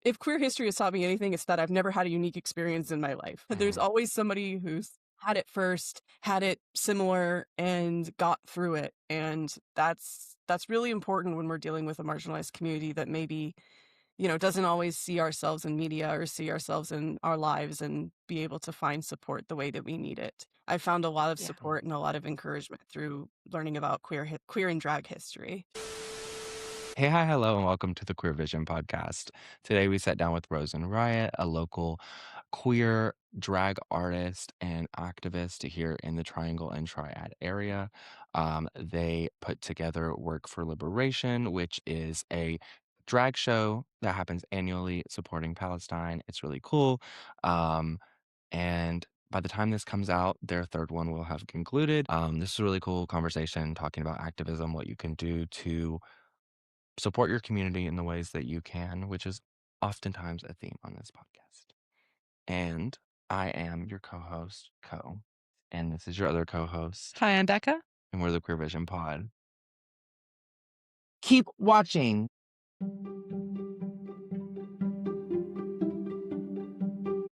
if queer history has taught me anything, it's that I've never had a unique experience in my life. There's Mhm. always somebody who's had it first, had it similar, and got through it. And that's really important when we're dealing with a marginalized community that maybe, doesn't always see ourselves in media or see ourselves in our lives and be able to find support the way that we need it. I found a lot of Yeah. support and a lot of encouragement through learning about queer and drag history. Hey, hi, hello, and welcome to the Queer Vision podcast. Today we sat down with RosenRiot, a local queer drag artist and activist here in the Triangle and Triad area. They put together Work for Liberation, which is a drag show that happens annually supporting Palestine. It's really cool. Um, and by the time this comes out, their third one will have concluded. This is a really cool conversation talking about activism, what you can do to support your community in the ways that you can, which is oftentimes a theme on this podcast. And I am your co-host, and this is your other co-host, Hi, I'm Becca. and we're the Queer Vision Pod. Keep watching.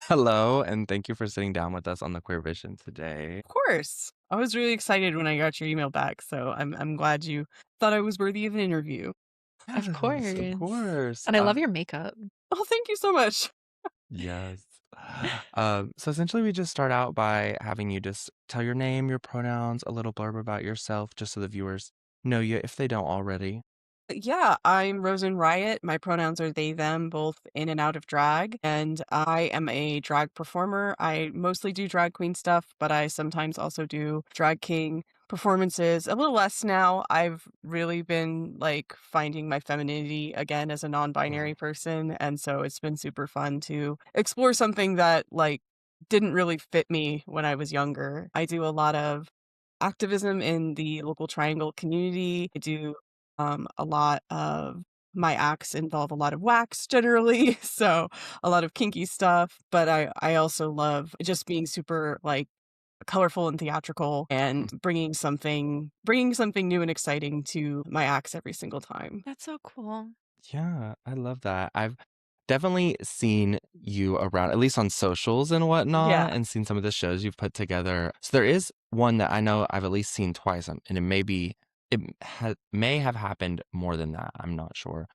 Hello, and thank you for sitting down with us on the Queer Vision today. Of course. I was really excited when I got your email back, so I'm glad you thought I was worthy of an interview. Of course. Yes, of course. And I love your makeup. Oh, thank you so much. Yes. So essentially, we just start out by having you just tell your name, your pronouns, a little blurb about yourself, just so the viewers know you if they don't already. Yeah, I'm RosenRiot. My pronouns are they, them, both in and out of drag. And I am a drag performer. I mostly do drag queen stuff, but I sometimes also do drag king performances. A little less now. I've really been like finding my femininity again as a non-binary Mm, person. And so it's been super fun to explore something that like didn't really fit me when I was younger. I do a lot of activism in the local triangle community. I do a lot of my acts involve a lot of wax generally, so a lot of kinky stuff. But I also love just being super like colorful and theatrical mm. and bringing something new and exciting to my acts every single time. That's so cool. Yeah, I love that. I've definitely seen you around, at least on socials and whatnot, Yeah. and seen some of the shows you've put together. So there is one that I know I've at least seen twice, and may have happened more than that. I'm not sure.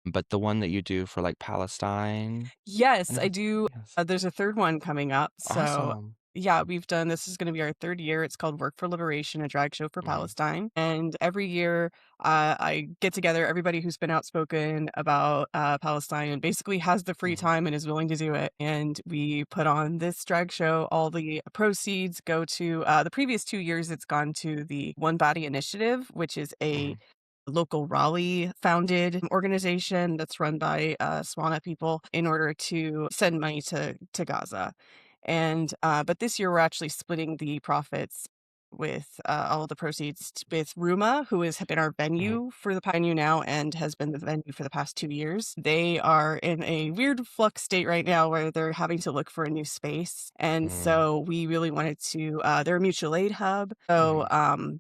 But the one that you do for like Palestine, I Yes, know I that's, do. yes. There's a third one coming up. So, Awesome. yeah, this is going to be our third year. It's called Work for Liberation, a drag show for Mhm, Palestine. And every year, I get together everybody who's been outspoken about Palestine and basically has the free mhm, time and is willing to do it. And we put on this drag show. All the proceeds go to the previous 2 years, it's gone to the One Body Initiative, which is a mhm, local Raleigh founded organization that's run by Swana people in order to send money to Gaza. And but this year we're actually splitting the profits with all of the proceeds with Ruma, who has been our mhm, venue for the venue now and has been the venue for the past 2 years. They are in a weird flux state right now where they're having to look for a new space. And mhm, so we really wanted to, they're a mutual aid hub. So mhm,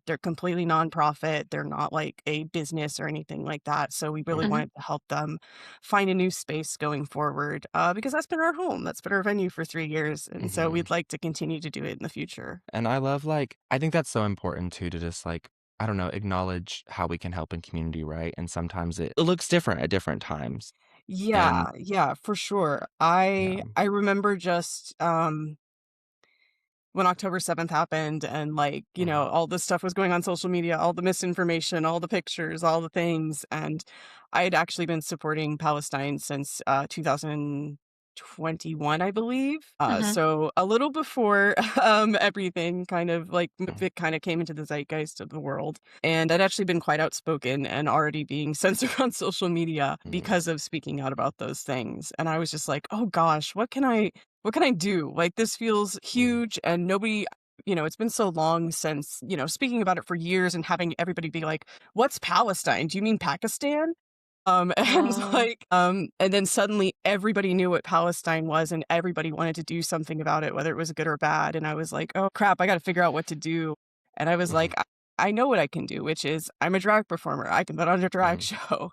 they're completely nonprofit. They're not like a business or anything like that. So we really mhm, Mhm. wanted to help them find a new space going forward because that's been our home. That's been our venue for 3 years. And so mhm. we'd like to continue to do it in the future. And I love, like, I think that's so important too to just like, I don't know, acknowledge how we can help in community, right? And sometimes it looks different at different times. And Yeah, yeah, for sure. yeah. I remember just when October 7th happened and like, Mhm, all this stuff was going on social media, all the misinformation, all the pictures, all the things. And I had actually been supporting Palestine since 2021, I believe. Mhm. So a little before everything kind of like mhm, it kind of came into the zeitgeist of the world. And I'd actually been quite outspoken and already being censored on social media mhm, because of speaking out about those things. And I was just like, oh gosh, what can I do? Like, this feels mhm, huge and nobody, it's been so long since, speaking about it for years and having everybody be like, what's Palestine? Do you mean Pakistan? And Oh, like, and then suddenly everybody knew what Palestine was and everybody wanted to do something about it, whether it was good or bad. And I was like, oh crap, I got to figure out what to do. And I was like, mhm, I know what I can do, which is I'm a drag performer. I can put on a drag Mhm. show.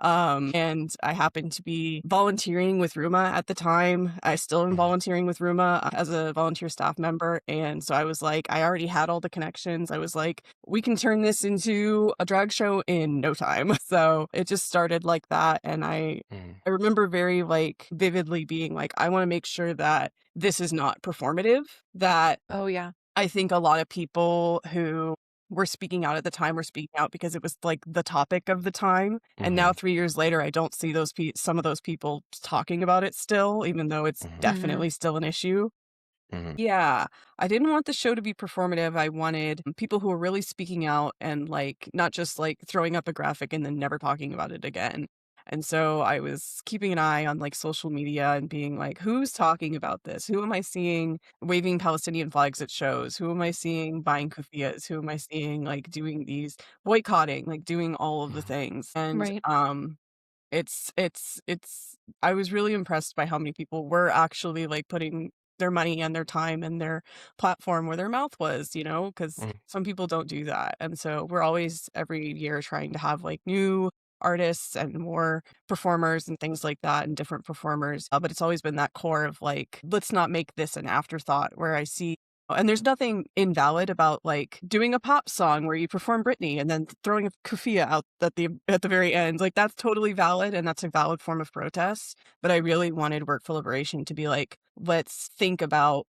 And I happened to be volunteering with Ruma at the time. I still am Mhm. volunteering with Ruma as a volunteer staff member. And so I was like, I already had all the connections. I was like, we can turn this into a drag show in no time. So it just started like that. And Mhm. I remember very like vividly being like, I want to make sure that this is not performative, that Oh, yeah. I think a lot of people who were speaking out at the time were speaking out because it was like the topic of the time. And now Mhm. 3 years later, I don't see some of those people talking about it still, even though it's Mhm. Mhm. definitely still an issue. Mhm. Yeah, I didn't want the show to be performative. I wanted people who were really speaking out and like not just like throwing up a graphic and then never talking about it again. And so I was keeping an eye on like social media and being like, who's talking about this? Who am I seeing waving Palestinian flags at shows? Who am I seeing buying kufiyas? Who am I seeing like doing these boycotting, like doing all of the Mhm. things? And Right. it's I was really impressed by how many people were actually, like, putting their money and their time and their platform where their mouth was, because Mhm. some people don't do that, and so we're always every year trying to have, like, new artists and more performers and things like that and different performers, but it's always been that core of, like, let's not make this an afterthought where I see and there's nothing invalid about, like, doing a pop song where you perform Britney and then throwing a kufiya out at the very end. Like, that's totally valid, and that's a valid form of protest, but I really wanted Work for Liberation to be like, "Let's think about,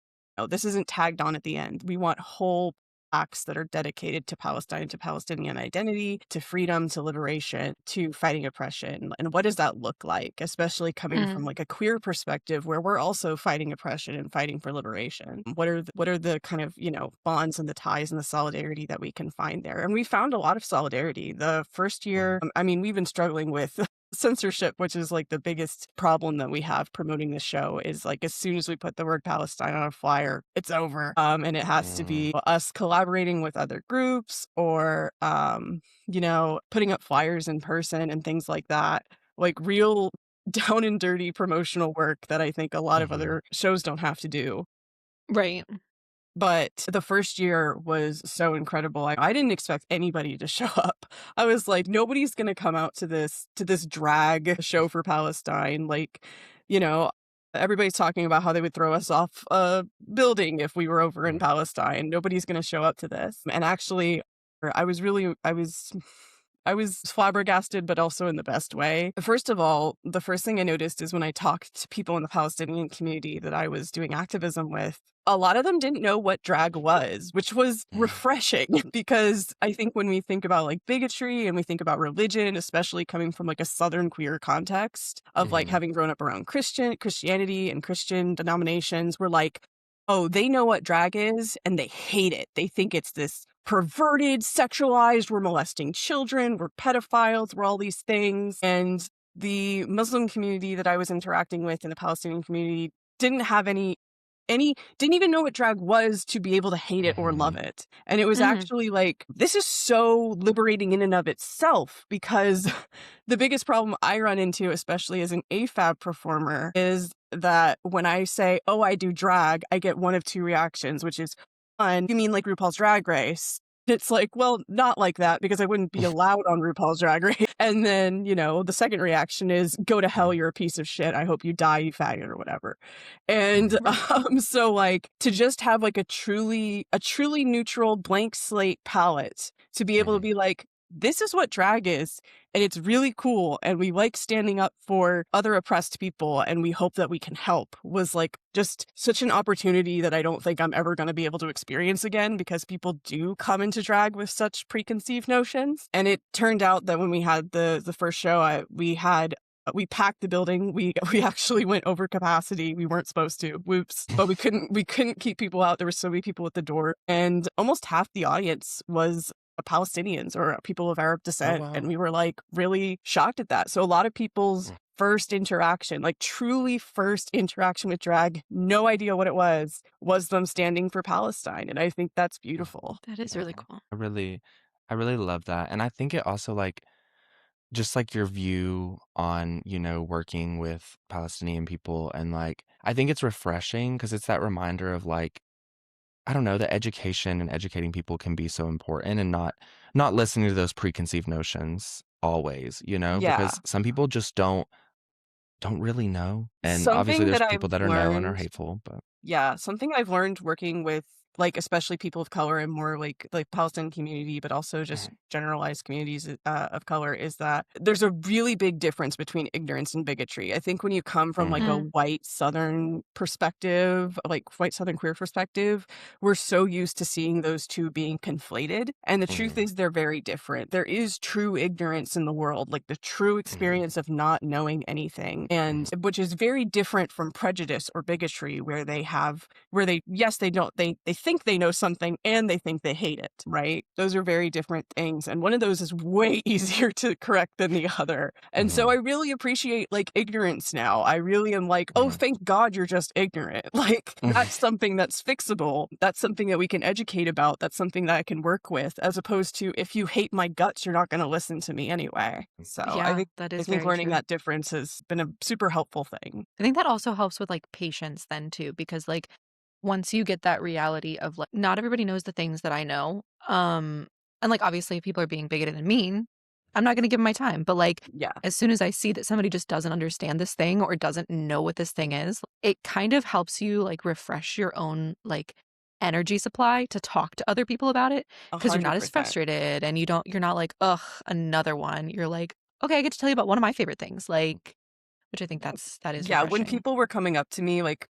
this isn't tagged on at the end. We want whole acts that are dedicated to Palestine, to Palestinian identity, to freedom, to liberation, to fighting oppression. And what does that look like, especially coming from Mm. like a queer perspective where we're also fighting oppression and fighting for liberation? What are the kind of, bonds and the ties and the solidarity that we can find there? And we found a lot of solidarity. The first Mhm. year, I mean, we've been struggling with censorship, which is like the biggest problem that we have promoting the show, is like as soon as we put the word Palestine on a flyer, it's over. And it has to Mhm. be us collaborating with other groups or putting up flyers in person and things like that. Like real down and dirty promotional work that I think a lot of Mhm. other shows don't have to do. Right. But the first year was so incredible. I didn't expect anybody to show up. I was like, nobody's gonna come out to this drag show for Palestine. Like, you know, everybody's talking about how they would throw us off a building if we were over in Mhm. Palestine. Nobody's gonna show up to this. And actually, I was flabbergasted, but also in the best way. First of all, the first thing I noticed is when I talked to people in the Palestinian community that I was doing activism with, a lot of them didn't know what drag was, which was Mhm. refreshing because I think when we think about like bigotry and we think about religion, especially coming from like a Southern queer context of like Mhm. having grown up around Christianity and Christian denominations, we're like, oh, they know what drag is and they hate it. They think it's this perverted, sexualized, we're molesting children, we're pedophiles, we're all these things. And the Muslim community that I was interacting with in the Palestinian community didn't have didn't even know what drag was to be able to hate it or love Mhm. it. And it was Mhm. actually like, this is so liberating in and of itself because the biggest problem I run into, especially as an AFAB performer, is that when I say, oh, I do drag, I get one of two reactions, which is, one, you mean like RuPaul's Drag Race? It's like, well, not like that because I wouldn't be allowed on RuPaul's Drag Race. And then, the second reaction is, go to hell, Mhm. you're a piece of shit. I hope you die, you faggot, or whatever. And Mhm. Right. so like to just have like a truly neutral blank slate palette to be able to Mhm. be like, this is what drag is, and it's really cool, and we like standing up for other oppressed people, and we hope that we can help, was like just such an opportunity that I don't think I'm ever going to be able to experience again because people do come into drag with such preconceived notions. And it turned out that when we had the first show, we packed the building. We actually went over capacity. We weren't supposed to. Whoops. But we couldn't keep people out. There were so many people at the door, and almost half the audience was Palestinians or people of Arab Oh, descent, and wow. we were like really shocked at that. So a lot of people's Mm. first interaction, like truly first interaction with drag, no idea what it was them standing for Palestine, and I think that's Mhm. beautiful. That is really Mhm. cool. I really love that, and I think it also, like just, like, your view on, working with Palestinian people and, like I think it's refreshing because it's that reminder of, like I don't know, the education and educating people can be so important, and not listening to those preconceived notions always, Yeah. because some people just don't really know, and obviously Something there's that people I've that are known and are learned hateful, but Yeah, something I've learned working with, like, especially people of color and more like Palestinian community, but also just Mhm, generalized communities of color, is that there's a really big difference between ignorance and bigotry. I think when you come from like a mhm, Mm, white Southern perspective, like white Southern queer perspective, we're so used to seeing those two being conflated. And the truth mhm, is they're very different. There is true ignorance in the world, like the true mhm, experience of not knowing anything, and mhm, which is very different from prejudice or bigotry, where they have where they yes they don't they think they know something and they think they hate it, right? Those are very different things, and one of those is way easier to correct than the other. And so I mhm, really appreciate like ignorance now. I really am like, oh, mhm, thank God you're just ignorant. Like that's mhm, something that's fixable, that's something that we can educate about, that's something that I can work with, as opposed to, if you hate my guts you're not going to listen to me anyway. So I yeah, think that I is think very learning true. that difference has been a super helpful thing. I think that also helps with like patience then too, because like once you get that reality of like not everybody knows the things that I know, and like obviously if people are being bigoted and mean, I'm not going to give 'em my time. But like Yeah, as soon as I see that somebody just doesn't understand this thing or doesn't know what this thing is, it kind of helps you like refresh your own like energy supply to talk to other people about it because you're not as 100%. frustrated and you're not like, ugh, another one. You're like, okay, I get to tell you about one of my favorite things. Like, which I think that is Yeah, when refreshing. people were coming up to me, like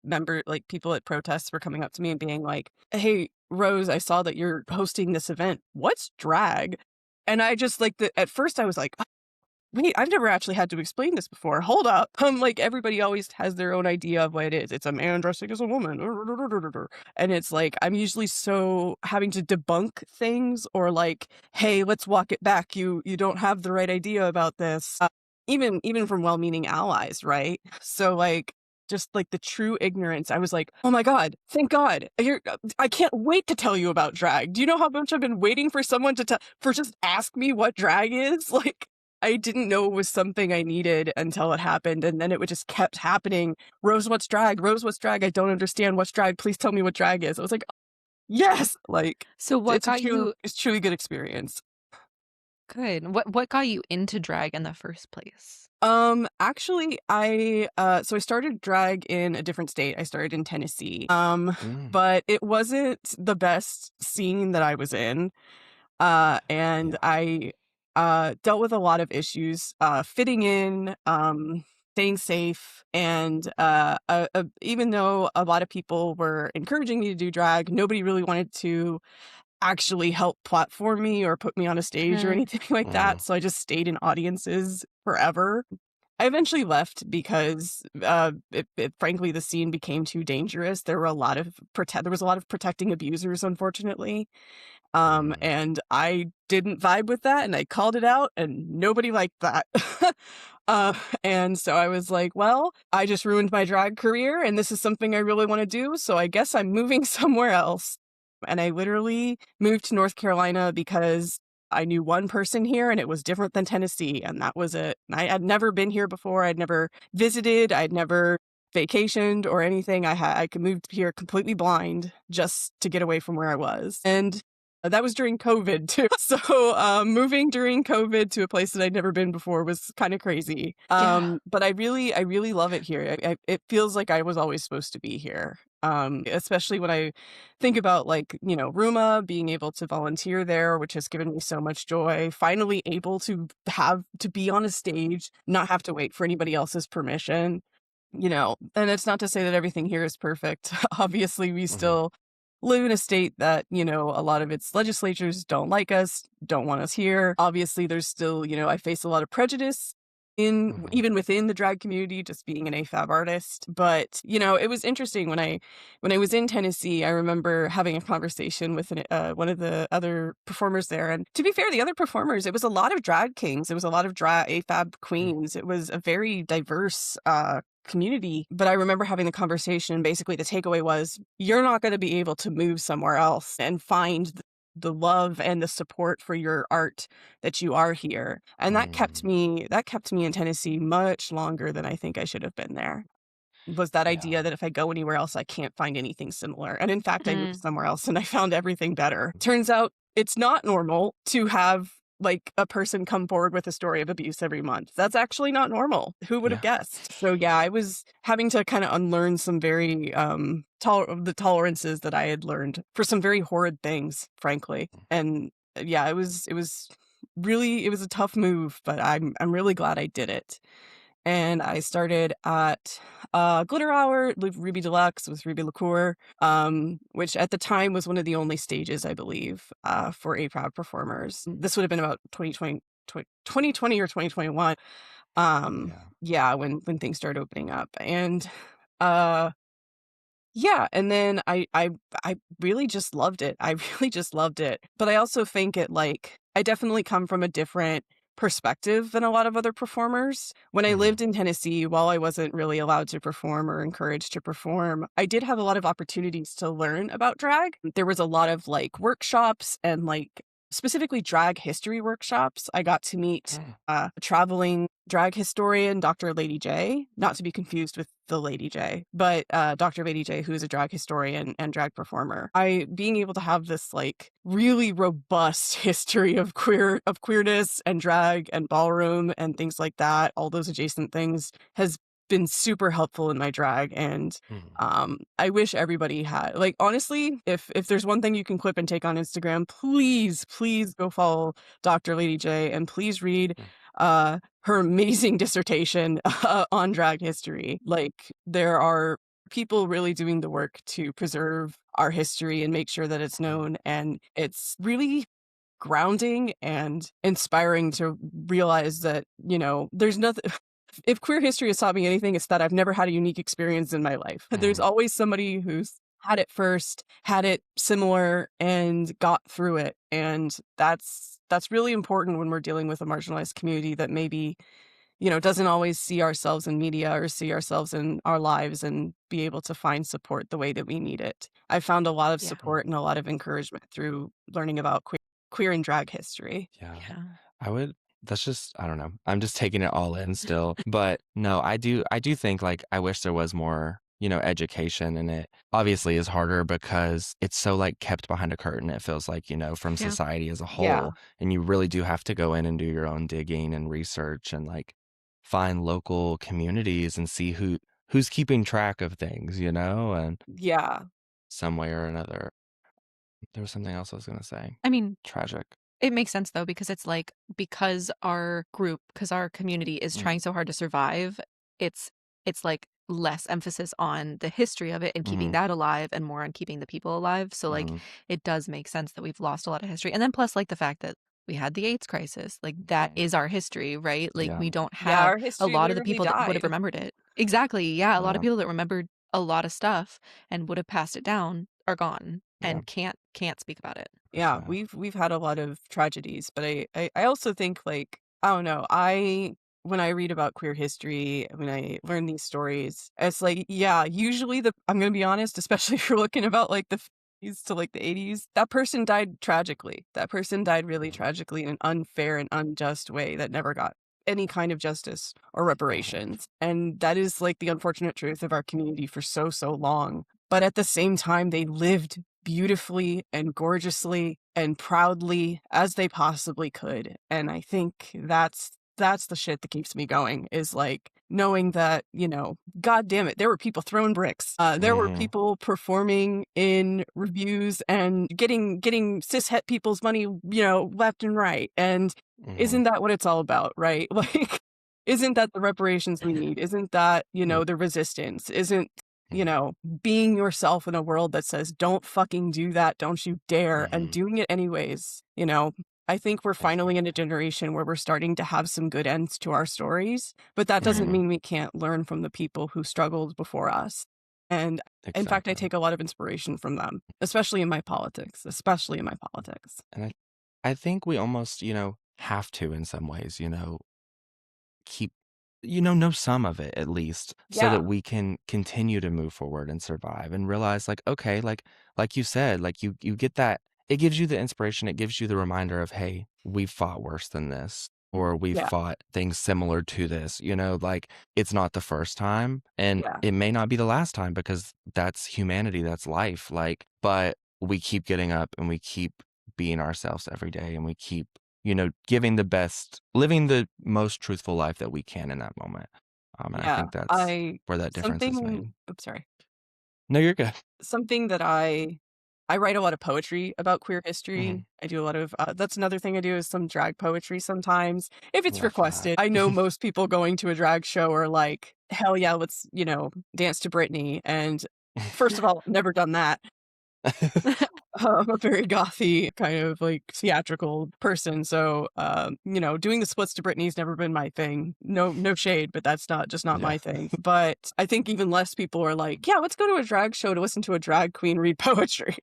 people at protests were coming up to me and being like, "Hey, Rose, I saw that you're hosting this event. What's drag?" And I just like at first I was like, wait, I've never actually had to explain this before. Hold up. Like everybody always has their own idea of what it is. It's a man dressing as a woman. And it's like I'm usually so having to debunk things, or like, hey, let's walk it back. You don't have the right idea about this. Even from well-meaning allies, right? So like just like the true ignorance, I was like, oh my God, thank God. I can't wait to tell you about drag. Do you know how much I've been waiting for someone to just ask me what drag is? Like, I didn't know it was something I needed until it happened, and then it would just kept happening. Rose, what's drag? Rose, what's drag? I don't understand what's drag. Please tell me what drag is. I was like, yes, like So what got you it's truly good experience. good? What got you into drag in the first place? Actually, so I started drag in a different state. I started in Tennessee. mm, But it wasn't the best scene that I was in. And yeah, I dealt with a lot of issues fitting in, staying safe, and even though a lot of people were encouraging me to do drag, nobody really wanted to actually help platform me or put me on a stage or Mhm. anything like that. mm, So I just stayed in audiences forever. I eventually left because frankly the scene became too dangerous. There was a lot of protecting abusers, unfortunately. mm, And I didn't vibe with that, and I called it out, and nobody liked that. uh, and so I was like, well, I just ruined my drag career, and this is something I really want to do, so I guess I'm moving somewhere else. And I literally moved to North Carolina because I knew one person here, and it was different than Tennessee, and that was it. I had never been here before. I'd never visited. I'd never vacationed or anything. I could move here completely blind just to get away from where I was. And that was during COVID too. So moving during COVID to a place that I'd never been before was kind of crazy. Yeah. But I really love it here. It feels like I was always supposed to be here. Especially when I think about like, Ruma, being able to volunteer there, which has given me so much joy. Finally able to have to be on a stage, not have to wait for anybody else's permission. And it's not to say that everything here is perfect. Obviously, we mhm, still live in a state that, a lot of its legislatures don't like us, don't want us here. Obviously, there's still, I face a lot of prejudice mhm, even within the drag community, just being an AFAB artist. But, it was interesting when I was in Tennessee. I remember having a conversation with one of the other performers there. And to be fair, the other performers, it was a lot of drag kings. It was a lot of drag AFAB mm, queens. It was a very diverse community. But I remember having the conversation. Basically, the takeaway was you're not going to be able to move somewhere else and find the love and the support for your art that you are here. And mm. that kept me in Tennessee much longer than I think I should have been there. was that Yeah. idea that if I go anywhere else, I can't find anything similar. And in fact, I moved Mm. somewhere else and I found everything better. Turns out it's not normal to have like a person come forward with a story of abuse every month. That's actually not normal. Who would have Yeah. guessed? So yeah, I was having to kind of unlearn some very the tolerances that I had learned for some very horrid things, frankly. And yeah, it was really, it was a tough move, but I'm really glad I did it. And I started at Glitter Hour, Ruby Deluxe with Ruby Liqueur, which at the time was one of the only stages, I believe, for APRAB performers. This would have been about 2020 or 2021. Yeah. Yeah, when things started opening up. And uh yeah, and then I really just loved it. I really just loved it. But I also think I definitely come from a different perspective than a lot of other performers. When I Mhm. lived in Tennessee, while I wasn't really allowed to perform or encouraged to perform, I did have a lot of opportunities to learn about drag. There was a lot of workshops and specifically drag history workshops. I got to meet Mm. a traveling drag historian, Dr. Lady J, not to be confused with the Lady J, but Dr. Lady J, who is a drag historian and drag performer. Being able to have this really robust history of queerness and drag and ballroom and things like that, all those adjacent things, has been super helpful in my drag. And Mhm. I wish everybody had, honestly, if there's one thing you can clip and take on Instagram, please go follow Dr. Lady J and please read Mm. her amazing dissertation on drag history. There are people really doing the work to preserve our history and make sure that it's Mhm. known, and it's really grounding and inspiring to realize that, there's nothing. If queer history has taught me anything, it's that I've never had a unique experience in my life. There's Mhm. always somebody who's had it first, had it similar, and got through it. And that's really important when we're dealing with a marginalized community that maybe, doesn't always see ourselves in media or see ourselves in our lives and be able to find support the way that we need it. I found a lot of Yeah. support and a lot of encouragement through learning about queer and drag history. Yeah. Yeah. I would that's just I don't know. I'm just taking it all in still. But no, I do think I wish there was more, education, and it obviously is harder because it's so kept behind a curtain, it feels from Yeah. society as a Yeah. whole. And you really do have to go in and do your own digging and research and find local communities and see who's keeping track of things, and Yeah. some way or another. There was something else I was gonna say. I mean, Tragic. it makes sense though, because it's because our community is Mm. trying so hard to survive, it's less emphasis on the history of it and keeping Mhm. that alive and more on keeping the people alive. So Mhm. it does make sense that we've lost a lot of history. And then plus the fact that we had the AIDS crisis, that Mhm. is our history, right? Yeah. We don't Yeah, have our a history lot of the literally people that would have died. remembered it. Exactly. Yeah, a lot of Yeah. people that remembered a lot of stuff and would have passed it down are gone Yeah. and can't speak about it. For Yeah, sure. we've had a lot of tragedies, but I also think I don't know, when I read about queer history, when I learn these stories, it's yeah, usually I'm gonna be honest, especially if you're looking about the 50s to the 80s, that person died tragically. That person died really Mhm. tragically in an unfair and unjust way that never got any kind of justice or Mhm. reparations. And that is the unfortunate truth of our community for so long. But at the same time, they lived beautifully and gorgeously and proudly as they possibly could. And I think that's the shit that keeps me going, is knowing that, god damn it, there were people throwing bricks. There were Mhm. people performing in reviews and getting cis het people's money, left and right. And Mhm. isn't that what it's all about, right? Isn't that the reparations we need? Isn't that, Mm. the resistance? Isn't, you Mhm. know, being yourself in a world that says, don't fucking do that, don't you dare, and Mhm. doing it anyways? I think we're finally in a Exactly. generation where we're starting to have some good ends to our stories, but that doesn't Mhm. mean we can't learn from the people who struggled before us. And in fact, I Exactly. take a lot of inspiration from them, especially in my politics, especially in my politics. And I think we almost, have to in some ways, keep know some of it at least so Yeah. that we can continue to move forward and survive and realize okay, like you said, you get that it gives you the inspiration, it gives you the reminder of, hey, we've fought worse than this. or we've Yeah. fought things similar to this, like it's not the first time and Yeah. it may not be the last time because that's humanity, that's life. Like, but we keep getting up and we keep being ourselves every day and we keep, giving the best, living the most truthful life that we can in that moment. And I Yeah. think that's where that difference is Something, made. oops, sorry. No, you're good. Something that I write a lot of poetry about queer Hmm. history. I do a lot of that's another thing I do is some drag poetry sometimes if it's Love that. requested. I know most people going to a drag show are like, hell yeah, let's, dance to Britney. And first of all, never done that. I'm a very gothy kind of like theatrical person. So, doing the splits to Britney's never been my thing. No shade, but that's not Yeah. my thing. But I think even less people are like, yeah, let's go to a drag show to listen to a drag queen read poetry.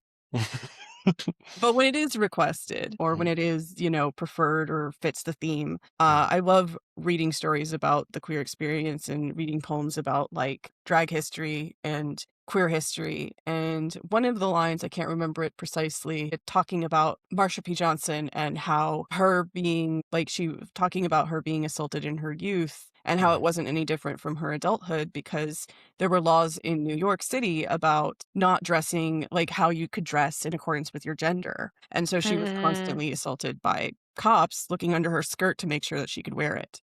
But when it is requested or when Mhm. it is, preferred or fits the theme, Mhm. I love reading stories about the queer experience and reading poems about like drag history and queer history. And one of the lines, I can't remember it precisely, talking about Marsha P. Johnson and how her being like she was talking about her being assaulted in her youth and how it Mhm. wasn't any different from her adulthood because there were laws in New York City about not dressing like how you could dress in accordance with your gender. And so she was Mm, constantly assaulted by cops looking under her skirt to make sure that she could wear it.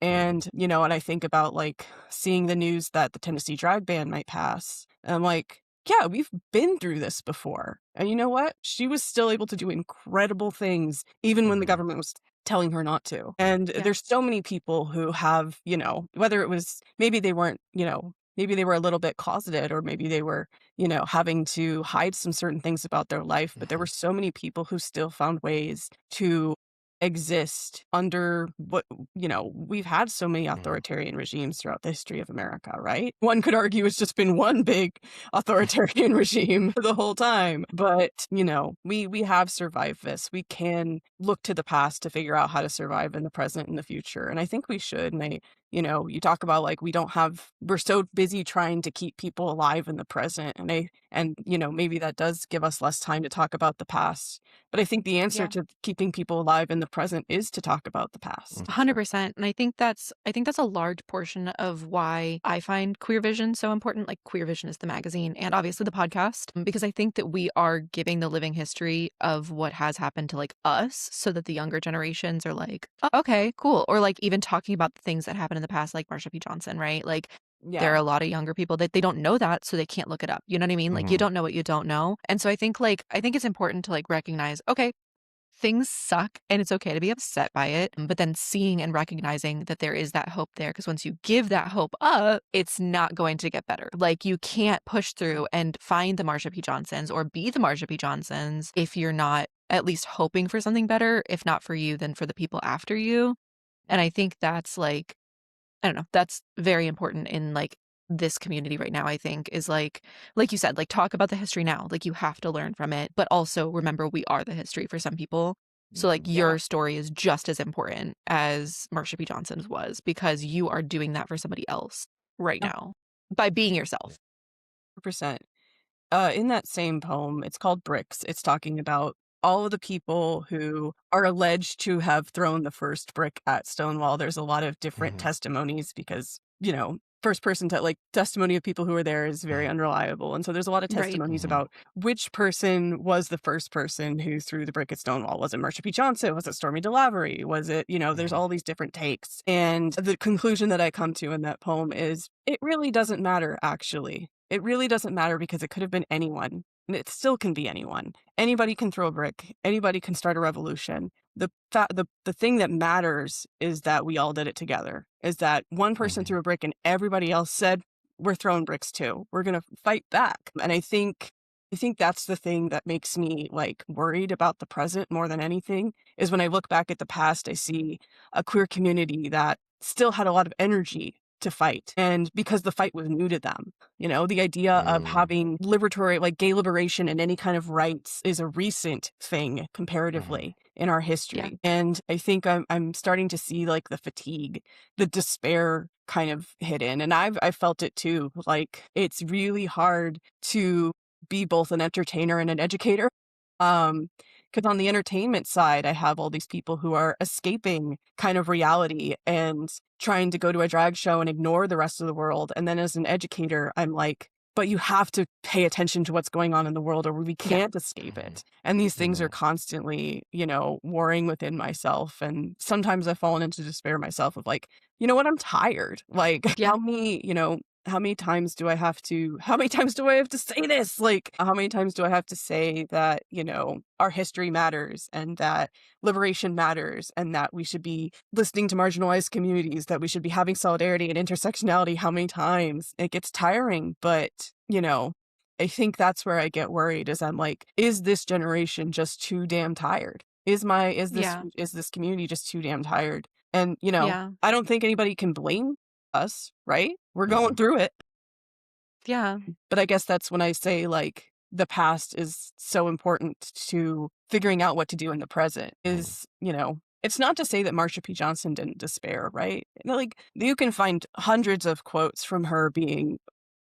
Mhm. And, and I think about like seeing the news that the Tennessee drag ban might pass. And I'm like, yeah, we've been through this before. And you know what? She was still able to do incredible things, even when the Mhm. government was telling her not to. And yeah. there's so many people who have, whether it was maybe they weren't, maybe they were a little bit closeted or maybe they were, having to hide some certain things about their life. But there were Mhm. so many people who still found ways to exist under what we've had so many Mhm. authoritarian regimes throughout the history of America, right? One could argue it's just been one big authoritarian regime the whole time, but we have survived this. We can look to the past to figure out how to survive in the present and the future, and I think we should. And you talk about like we're so busy trying to keep people alive in the present, and maybe that does give us less time to talk about the past, but I think the answer Yeah. to keeping people alive in the present is to talk about the past. Mhm. 100%. And I think that's a large portion of why I find Queer Vision so important. Like Queer Vision is the magazine and obviously the podcast, because I think that we are giving the living history of what has happened to like us so that the younger generations are like, "Oh, okay, cool." Or like even talking about the things that happened in the past, like Marsha P. Johnson, right? Like there are Yeah. a lot of younger people that they don't know that, so they can't look it up. You know what I mean? Like you Mhm. don't know what you don't know. And so I think it's important to like recognize, okay, things suck and it's okay to be upset by it, but then seeing and recognizing that there is that hope there. Because once you give that hope up, it's not going to get better. Like you can't push through and find the Marsha P. Johnsons or be the Marsha P. Johnsons if you're not at least hoping for something better. If not for you, then for the people after you. And I think that's like, I don't know, that's very important in like this community right now, I think, is like you said, like talk about the history now. Like you have to learn from it, but also remember we are the history for some people. So like Yeah. your story is just as important as Marsha P. Johnson's was because you are doing that for somebody else right now by being yourself. 100%. In that same poem, it's called Bricks. It's talking about all of the people who are alleged to have thrown the first brick at Stonewall. There's a lot of different Mhm. testimonies because, first person to like testimony of people who were there is very Mhm. unreliable. And so there's a lot of Right. testimonies Mhm. about which person was the first person who threw the brick at Stonewall. Was it Marsha P. Johnson? Was it Stormy DeLavery? Was it, there's Mhm. all these different takes. And the conclusion that I come to in that poem is it really doesn't matter, actually. It really doesn't matter because it could have been anyone. And it still can be anyone. Anybody can throw a brick. Anybody can start a revolution. The thing that matters is that we all did it together. Is that one person Mhm. threw a brick and everybody else said, "We're throwing bricks too. We're gonna fight back." And I think that's the thing that makes me like worried about the present more than anything is when I look back at the past, I see a queer community that still had a lot of energy to fight. And because the fight was new to them, the idea of Mm. having liberatory, like gay liberation and any kind of rights is a recent thing Mhm. comparatively in our Yeah. history. And I think I'm starting to see like the fatigue, the despair kind of hit in. And I've felt it too. Like it's really hard to be both an entertainer and an educator. Um, Because on the entertainment side, I have all these people who are escaping kind of reality and trying to go to a drag show and ignore the rest of the world. And then as an educator, I'm like, but you have to pay attention to what's going on in the world or we can't escape it. And these things are constantly, warring within myself. And sometimes I've fallen into despair myself of like, you know what, I'm tired. Like how many times do I have to say this? Like, how many times do I have to say that, our history matters and that liberation matters and that we should be listening to marginalized communities, that we should be having solidarity and intersectionality? How many times? It gets tiring, but, I think that's where I get worried is I'm like, is this generation just too damn tired? Is this community just too damn tired? And, I don't think anybody can blame us, right? We're going through it. Yeah. But I guess that's when I say like the past is so important to figuring out what to do in the present is, it's not to say that Marsha P. Johnson didn't despair, right? Like you can find hundreds of quotes from her being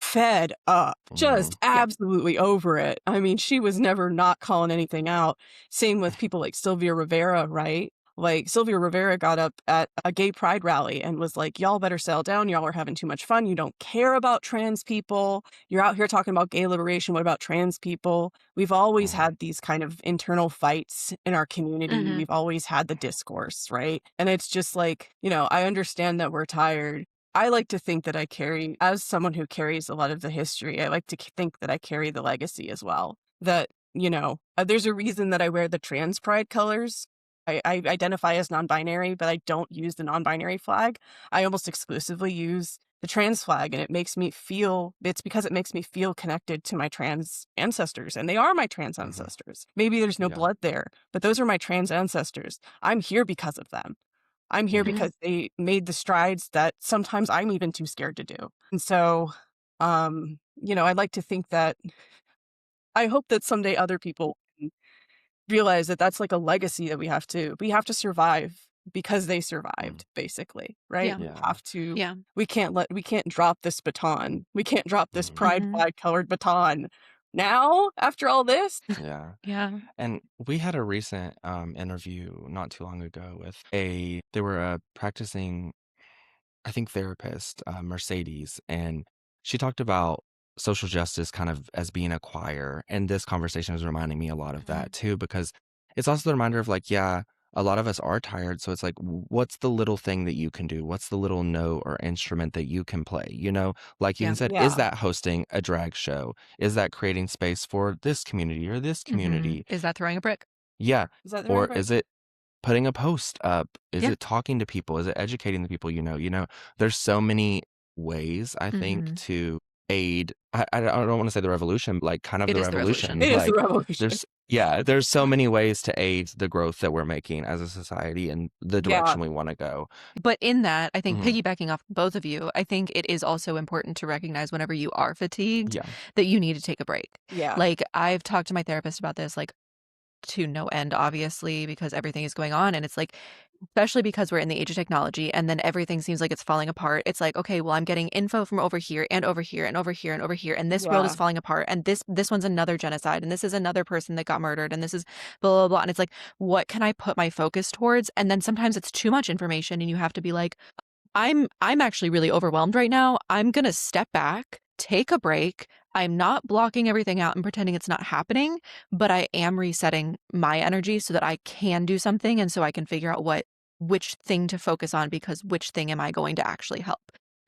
fed up, just absolutely over it. I mean, she was never not calling anything out. Same with people like Sylvia Rivera, right? Like Sylvia Rivera got up at a gay pride rally and was like, y'all better settle down. Y'all are having too much fun. You don't care about trans people. You're out here talking about gay liberation. What about trans people? We've always had these kind of internal fights in our community. We've always had the discourse, right? And it's just like, I understand that we're tired. I like to think that as someone who carries a lot of the history, I like to think that I carry the legacy as well. That, there's a reason that I wear the trans pride colors. I identify as non-binary, but I don't use the non-binary flag. I almost exclusively use the trans flag, and it's because it makes me feel connected to my trans ancestors, and they are my trans ancestors. Maybe there's no blood there, but those are my trans ancestors. I'm here because of them. I'm here because they made the strides that sometimes I'm even too scared to do. And so, I'd like to think that I hope that someday other people can realize that that's like a legacy that we have to survive because they survived, basically, right? Yeah. We can't drop this baton. We can't drop this pride flag colored baton now after all this. Yeah. Yeah. And we had a recent interview not too long ago with they were a practicing, I think, therapist, Mercedes, and she talked about social justice kind of as being a choir. And this conversation was reminding me a lot of that too, because it's also the reminder of like, yeah, a lot of us are tired. So it's like, what's the little thing that you can do? What's the little note or instrument that you can play? Like you Yeah. even said, is that hosting a drag show? Is that creating space for this community or this community? Is that throwing a brick? Yeah. Is that the Or right word? is it putting a post up? Is Yeah. it talking to people? Is it educating the people? There's so many ways, I think, to aid. I don't want to say the revolution, but like kind of It the is the revolution. revolution. It is the Like revolution. there's so many ways to aid the growth that we're making as a society and the Yeah. direction we want to go. But in that, I think Mhm. piggybacking off both of you, I think it is also important to recognize whenever you are fatigued Yeah. that you need to take a break. Yeah. Like I've talked to my therapist about this, like to no end, obviously, because everything is going on. And it's like, especially because we're in the age of technology and then everything seems like it's falling apart. It's like, okay, well, I'm getting info from over here and over here and over here and over here. And this world is falling apart. And this one's another genocide. And this is another person that got murdered. And this is blah, blah, blah. And it's like, what can I put my focus towards? And then sometimes it's too much information and you have to be like, I'm actually really overwhelmed right now. I'm going to step back, take a break. I'm not blocking everything out and pretending it's not happening, but I am resetting my energy so that I can do something and so I can figure out which thing to focus on because which thing am I going to actually help?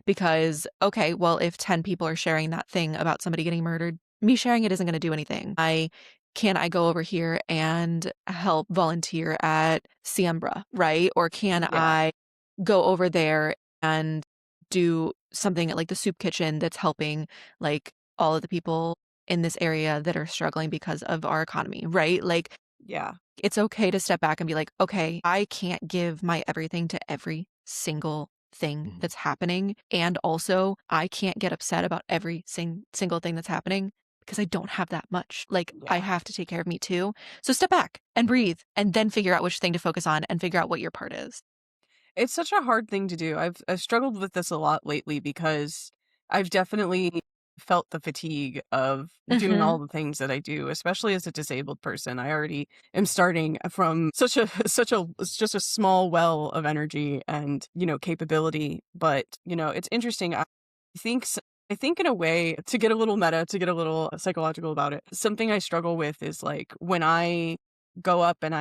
Because okay, well, if 10 people are sharing that thing about somebody getting murdered, me sharing it isn't going to do anything. Can I go over here and help volunteer at Siembra, right? Or can I go over there and do something at like the soup kitchen that's helping like all of the people in this area that are struggling because of our economy, right? Like Yeah. it's okay to step back and be like, okay, I can't give my everything to every single thing that's happening. And also, I can't get upset about every single thing that's happening because I don't have that much. Like, I have to take care of me too. So step back and breathe and then figure out which thing to focus on and figure out what your part is. It's such a hard thing to do. I've struggled with this a lot lately because I've definitely felt the fatigue of doing all the things that I do, especially as a disabled person. I already am starting from it's just a small well of energy and, capability. But, it's interesting. Think s- I think in a way, to get a little meta, to get a little psychological about it, something I struggle with is like when I go up and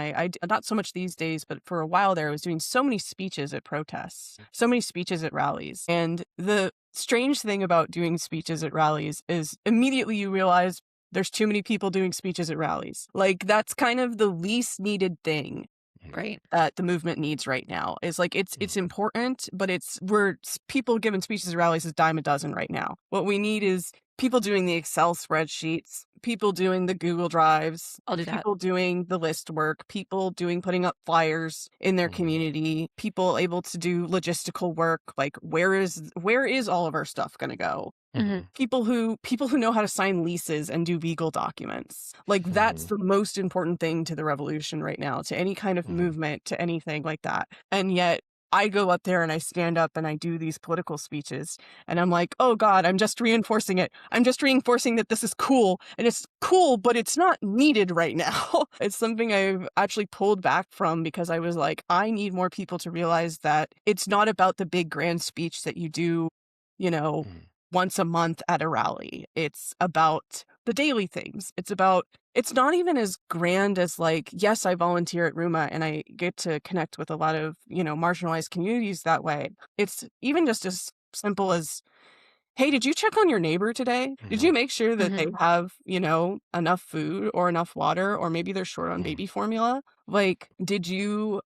not so much these days, but for a while there, I was doing so many speeches at protests, so many speeches at rallies. And the strange thing about doing speeches at rallies is immediately you realize there's too many people doing speeches at rallies. Like that's kind of the least needed thing Right. that the movement needs right now. Is like it's important, but people giving speeches at rallies is dime a dozen right now. What we need is people doing the Excel spreadsheets, people doing the Google Drives, I'll do that. people doing the list work, people putting up flyers in their community, people able to do logistical work, like where is all of our stuff going to go? People who know how to sign leases and do legal documents. Like that's the most important thing to the revolution right now, to any kind of movement, to anything like that. And yet I go up there and I stand up and I do these political speeches and I'm like, oh God, I'm just reinforcing it. I'm just reinforcing that this is cool, and it's cool, but it's not needed right now. It's something I've actually pulled back from because I was like, I need more people to realize that it's not about the big grand speech that you do, once a month at a rally. It's about the daily things. It's not even as grand as like, yes, I volunteer at Ruma and I get to connect with a lot of, marginalized communities that way. It's even just as simple as, hey, did you check on your neighbor today? Did you make sure that they have, enough food or enough water, or maybe they're short on baby formula? Like, did you,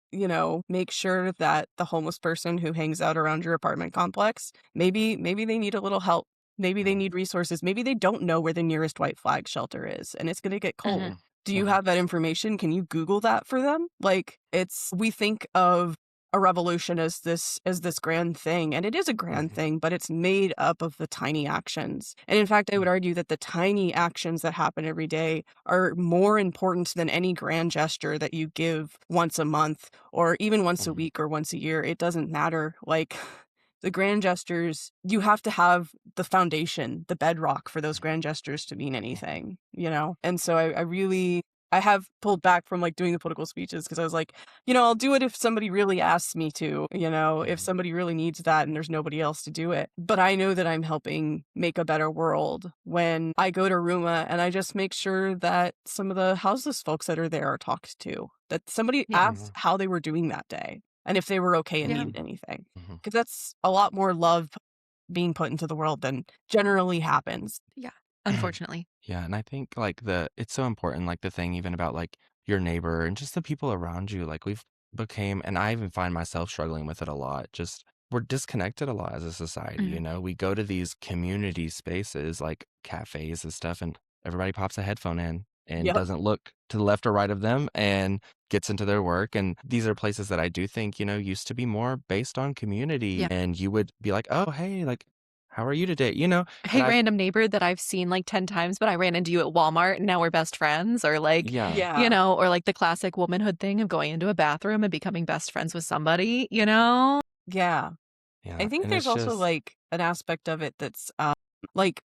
make sure that the homeless person who hangs out around your apartment complex, maybe they need a little help. Maybe they need resources. Maybe they don't know where the nearest White Flag shelter is and it's going to get cold. Do you have that information? Can you Google that for them? Like, we think of a revolution as this grand thing, and it is a grand thing, but it's made up of the tiny actions. And in fact, I would argue that the tiny actions that happen every day are more important than any grand gesture that you give once a month or even once a week or once a year. It doesn't matter. Like, the grand gestures, you have to have the foundation, the bedrock for those grand gestures to mean anything, And so I have pulled back from like doing the political speeches because I was like, I'll do it if somebody really asks me to, if somebody really needs that and there's nobody else to do it. But I know that I'm helping make a better world when I go to Ruma and I just make sure that some of the houseless folks that are there are talked to, that somebody asked how they were doing that day and if they were okay and needed anything. Because that's a lot more love being put into the world than generally happens. Yeah. Unfortunately. Yeah, and I think like it's so important, like the thing even about like your neighbor and just the people around you. Like and I even find myself struggling with it a lot. Just we're disconnected a lot as a society, We go to these community spaces like cafes and stuff, and everybody pops a headphone in and Yep. doesn't look to the left or right of them and gets into their work. And these are places that I do think, used to be more based on community. And you would be like, oh, hey, like, how are you today? Hey, random neighbor that I've seen like 10 times, but I ran into you at Walmart and now we're best friends. Or like, or like the classic womanhood thing of going into a bathroom and becoming best friends with somebody, Yeah. Yeah. I think And there's it's also just, like an aspect of it that's like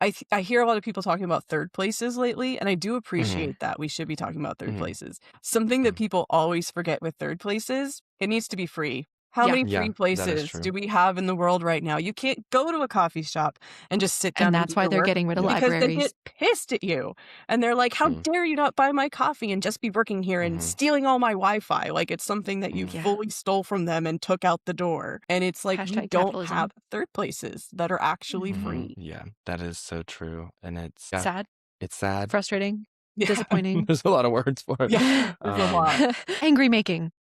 I hear a lot of people talking about third places lately, and I do appreciate that. We should be talking about third places. Something that people always forget with third places, it needs to be free. How many free that is places true. do we have in the world right now? You can't go to a coffee shop and just sit down And and that's do why your they're work getting rid of because they libraries. get pissed at you. And they're like, how dare you not buy my coffee and just be working here and stealing all my Wi-Fi? Like it's something that you fully stole from them and took out the door. And it's like, we don't #capitalism. have third places that are actually free. Yeah, that is so true. And it's Sad, it's sad. frustrating, Yeah. disappointing. There's a lot of words for it. Yeah, there's a lot. Angry making.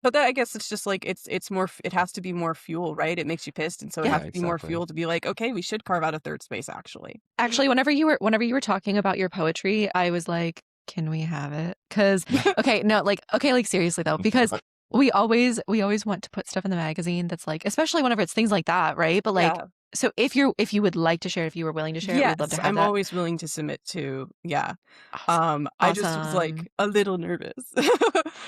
But that, I guess it's just like it's more it has to be more fuel, right? It makes you pissed, and so it Yeah, has to be more fuel to be like, okay, we should carve out a third space actually. Actually, whenever you were talking about your poetry, I was like, can we have it? Because like seriously though, because we always want to put stuff in the magazine that's like, especially whenever it's things like that, right? But like So if you would like to share, if you were willing to share it, we'd love to Yes, have I'm that. always willing to submit to Awesome. I just was, like, Awesome. a little nervous. 'Cause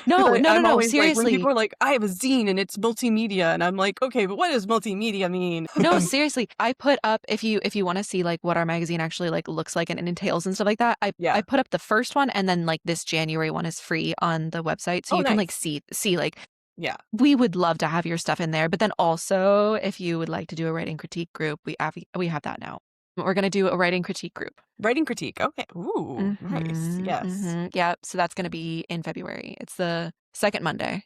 No, no, no, I'm no, always like, when seriously. people are like, "I have a zine and it's multimedia," and I'm like, "Okay, but what does multimedia mean?" No, seriously. I put up, if you wanna see, like, what our magazine actually, like, looks like and entails and stuff like that, I Yeah. put up the first one, and then, like, this January one is free on the website, so Oh, you can, like, nice. see, like, Yeah. we would love to have your stuff in there, but then also, if you would like to do a writing critique group, we have that now. We're gonna do a writing critique group. Writing critique, okay. Ooh, nice, yes. Yep, so that's gonna be in February. It's the second Monday,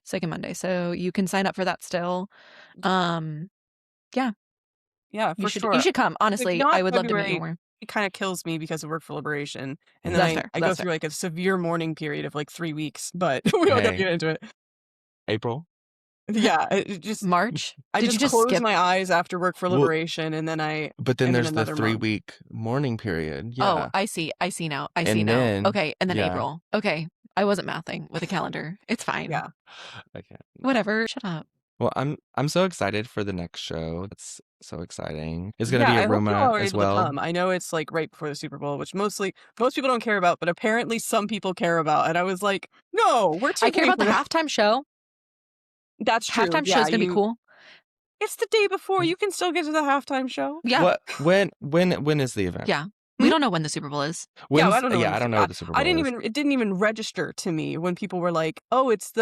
so you can sign up for that still. Yeah, Yeah, you for you sure. should come. If Honestly, I not would love to meet you February, more. it kinda kills me because of work for liberation, and then That's fair, I go that's fair. through, like, a severe mourning period of, like, 3 weeks, but we don't gotta Hey, get into it. April? Yeah, it just March? I Did you just just close skip? my eyes after work for Well, liberation, and then I but then am in there's the another month. 3-week mourning period. Oh, Yeah. I see now, And then, Okay, and then yeah. April. Okay, I wasn't mathing with a calendar. It's fine. Yeah. I can't. No. Whatever, shut up. Well, I'm so excited for the next show. It's so exciting. It's gonna Yeah, be I at hope you all Ruma are as able to well. come. I know it's, like, right before the Super Bowl, which most people don't care about, but apparently some people care about, and I was like, "No, we're too I care late about the for that." halftime show. That's true, Halftime yeah, show's gonna be cool. it's the day before, you can still get to the halftime show. Yeah, What? When is the event? yeah. Hmm? We don't know when the Super Bowl is. Yeah, I When's don't know when Yeah, I the don't Super know what the Super I Bowl didn't is. even it didn't even register to me when people were like, "Oh, it's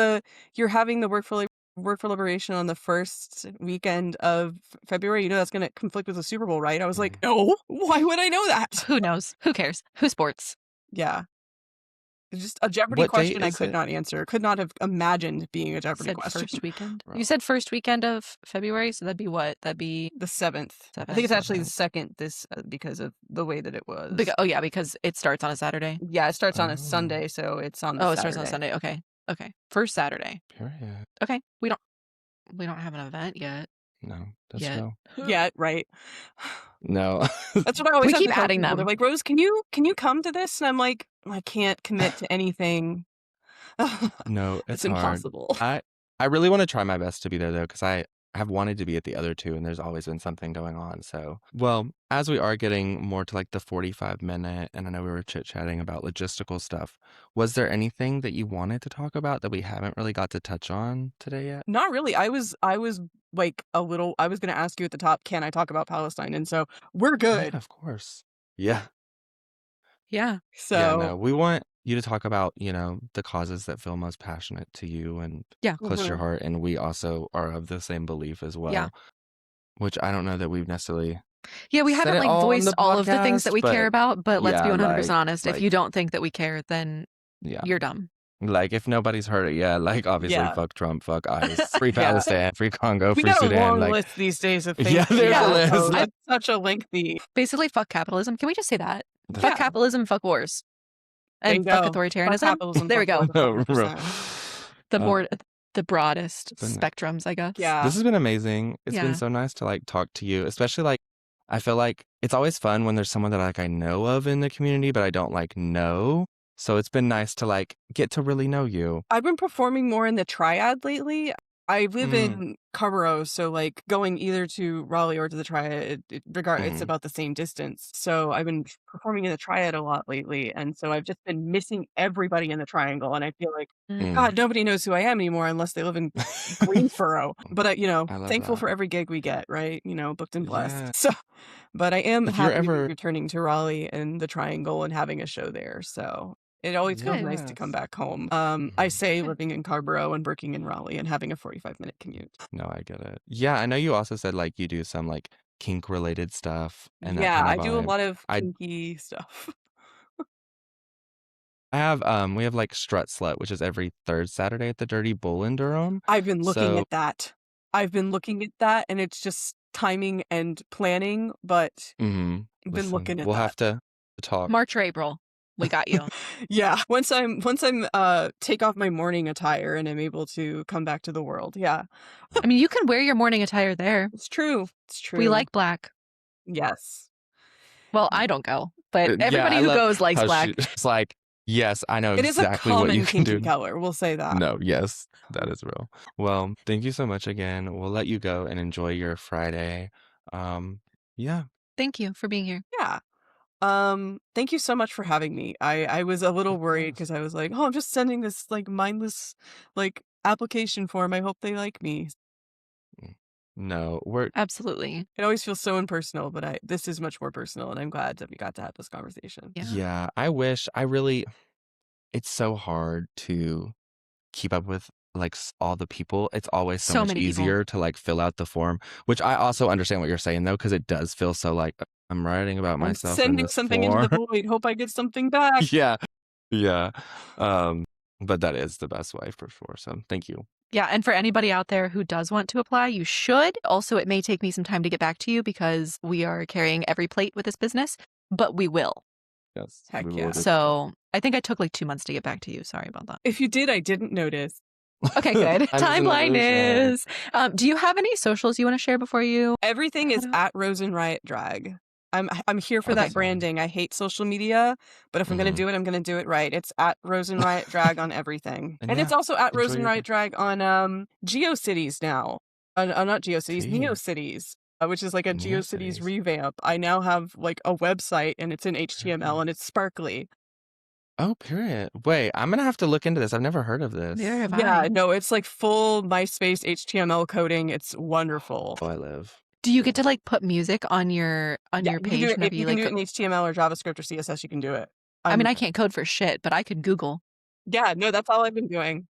you're having the Work for Liberation on the first weekend of February. You know that's gonna conflict with the Super Bowl, right?" I was like, "No, why would I know that?" Who knows? Who cares? Who sports? Yeah. It's just a Jeopardy What date question I is could it? not answer. Could not have imagined being a Jeopardy Said question. first weekend. Bro. You said first weekend of February, so that'd be what? That'd be The 7th. I 7th. think it's actually the 7th. 2nd because of the way that it was. Oh yeah, because it starts on a Saturday. Yeah, it starts on a Oh, Sunday, so it's on the Oh, it starts on Saturday. Sunday. Okay. First Saturday. period. Okay. We don't have an event yet. No, let's Yet. go. Yeah, right. No. That's what I always We have keep to tell adding people. They're them. like, "Rose, can you come to this?" And I'm like, "I can't commit to anything." No, It's it's hard. impossible. I really want to try my best to be there though, because I have wanted to be at the other two, and there's always been something going on. So, well, as we are getting more to like the 45-minute, and I know we were chit-chatting about logistical stuff, was there anything that you wanted to talk about that we haven't really got to touch on today yet? Not really. I was like I was going to ask you at the top, can I talk about Palestine? And so we're Yeah, good. of course. Yeah. Yeah. Yeah, no, So, we want you to talk about, the causes that feel most passionate to you and Yeah. close to your mhm. heart. And we also are of the same belief as Yeah. well, which I don't know that we've necessarily Yeah, we said haven't it like all on voiced the all of the things that podcast, we care but about, but let's be yeah, 100% honest. If you like, don't think that we care, then yeah. you're dumb. Like, if nobody's heard it yet, like, obviously, Yeah. fuck Trump, fuck ICE, free Yeah. Palestine, free Congo, We free got a Sudan. long Like, list these days of things yeah, that we there's a gotta list. post. I It's such a lengthy. basically fuck capitalism. Can we just say that? The- Fuck Yeah. capitalism, fuck wars. And fuck Bingo. Fuck authoritarianism. capitalism. There we fuck go. wars, No, bro. 100%. The broadest But no. spectrums, I guess. Yeah. This has been amazing. It's Yeah. been so nice to like talk to you, especially like I feel like it's always fun when there's someone that like I know of in the community, but I don't like know. So it's been nice to like get to really know you. I've been performing more in the triad lately. I live Mm. in Carrboro, so like going either to Raleigh or to the triad, it's Mhm. about the same distance. So I've been performing in the triad a lot lately, and so I've just been missing everybody in the triangle, and I feel like, Mm. God, nobody knows who I am anymore unless they live in Greensboro. But I love thankful that. for every gig we get, right? Booked and blessed. Yeah. So, but I am If you're happy to be ever returning to Raleigh and the triangle and having a show there. So it always feels nice to come Yes. back home. I Mhm. say Good. living in Carrboro and working in Raleigh and having a 45-minute commute. No, I get it. Yeah, I know you also said like you do some like kink related stuff and that Yeah, kind I of do a vibe. lot of I kinky stuff. we have like Strut Slut, which is every third Saturday at the Dirty Bull in Durham. I've been looking So at that. And it's just timing and planning, but I've been listen, looking at we'll that. have to talk. March or April. We got you. Yeah, once I'm take off my morning attire and I'm able to come back to the world. Yeah. I mean, you can wear your morning attire there. It's true. It's true. We like black. Yes. Well, I don't go, but Yeah, everybody I who love goes likes how black. it's like, yes, I know It is a exactly what common you can kinky do. color, we'll say that. No, yes, that is real. Well, thank you so much again. We'll let you go and enjoy your Friday. Yeah. Thank you for being here. Yeah. Thank you so much for having me. I was a little Of worried course. because I was like, oh, I'm just sending this like mindless like application form. I hope they like me. Mm. No, we're Absolutely. It always feels so impersonal, but this is much more personal, and I'm glad that we got to have this conversation. Yeah. yeah, it's so hard to keep up with like all the people. It's always so So much many people. easier to like fill out the form, which I also understand what you're saying though, because it does feel so like I'm writing about I'm myself in sending this something into the form. void. Hope I get something back. Yeah. Yeah. But that is the best way for sure. So thank you. Yeah, and for anybody out there who does want to apply, you should. Also, it may take me some time to get back to you because we are carrying every plate with this business, but we will. Yes. Heck we yeah. will do that. So I think I took like 2 months to get back to you. Sorry about that. If you did, I didn't notice. Okay, good. I'm just an Timeline illusion. is. Do you have any socials you want to share before you? Everything is Head out? at RosenRiot Drag. I'm here for Okay. that branding. I hate social media, but if I'm gonna Mhm. do it, I'm gonna do it right. It's at RosenRiot Drag on everything, And and it's yeah, also at enjoy your RosenRiot day. Drag on GeoCities now. Not GeoCities, Tea. NeoCities, which is like a GeoCities Neocities. revamp. I now have like a website, and it's in HTML, and it's sparkly. Oh, period. Wait, I'm gonna have to look into this. I've never heard of this. Neither have Yeah, I. no, it's like full MySpace HTML coding. It's wonderful. Oh, I live. Do you get to like put music on your Yeah, you can do page it. whenever You you can like do go? it in HTML or JavaScript or CSS. You can do it. I mean, I can't code for shit, but I could Google. Yeah, no, that's all I've been doing.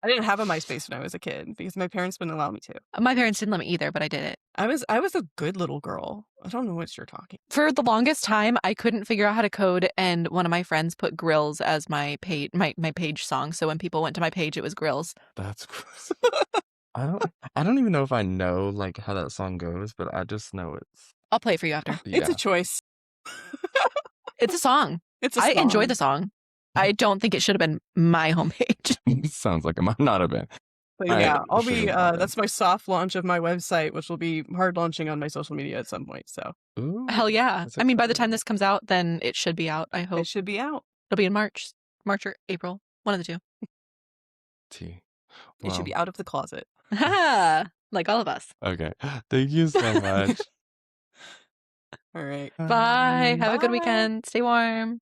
I didn't have a MySpace when I was a kid because my parents wouldn't allow me to. My parents didn't let me either, but I did it. I was a good little girl. I don't know what you're talking. For the longest time, I couldn't figure out how to code, and one of my friends put Grills as my page song. So when people went to my page, it was Grills. That's gross. I don't even know if I know like how that song goes, but I just know it's I'll play it for you after. It's yeah. a choice. It's a song. It's a I song. enjoy the song. I don't think it should have been my homepage. Sounds like it might not have been. But I yeah, I'll should be. have gotten. That's my soft launch of my website, which will be hard launching on my social media at some point. So Ooh, Hell yeah. that's I mean, by the time exciting. this comes out, then it should be out, I hope. it should be out. It'll be in March or April. One of the two. Tea. It should be Well, out of the closet. Like all of us. okay. Thank you so much. All right. Bye. Have a good Bye. weekend. Stay warm.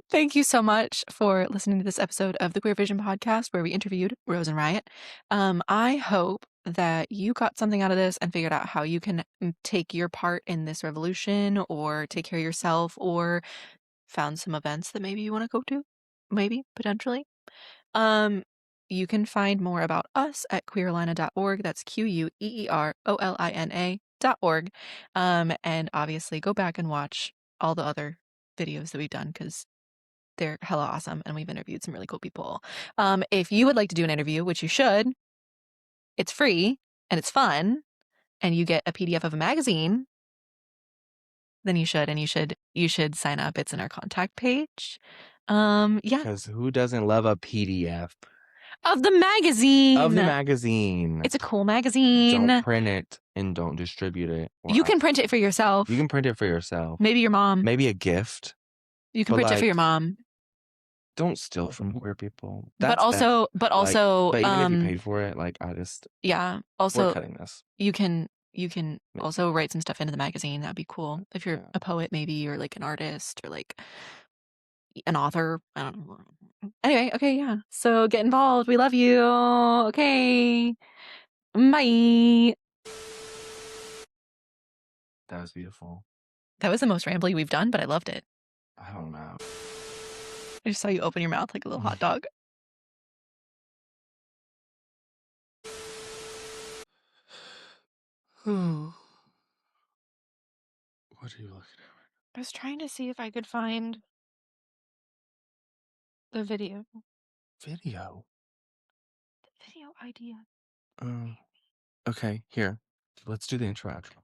Thank you so much for listening to this episode of the Queer Vision podcast where we interviewed RosenRiot. I hope that you got something out of this and figured out how you can take your part in this revolution or take care of yourself or found some events that maybe you want to go to, maybe, potentially. You can find more about us at queerlina.org. That's QUEEROLINA.org. And obviously go back and watch all the other videos that we've done because they're hella awesome and we've interviewed some really cool people. If you would like to do an interview, which you should, it's free and it's fun and you get a PDF of a magazine, then you should, and you should sign up. It's in our contact page. Yeah. Because who doesn't love a PDF Of the magazine. of the magazine? It's a cool magazine. Don't print it and don't distribute it. You can print it for yourself. You can print it for yourself. Maybe your mom. Maybe a gift. You can but, print it for your like, mom. Don't steal from queer people. But That's bad. also, But even if you paid for it, like yeah. we're Also, cutting this. you can also write some stuff into the magazine. That'd be cool. If you're a poet, maybe, or like an artist, or like an author. I don't know. Anyway, okay, yeah. So get involved. We love you. Okay. Bye. That was beautiful. That was the most rambly we've done, but I loved it. I don't know. I just saw you open your mouth like a little hot dog. What are you looking at? I was trying to see if I could find the video. Video. The video idea. Okay, here. Let's do the intro outro.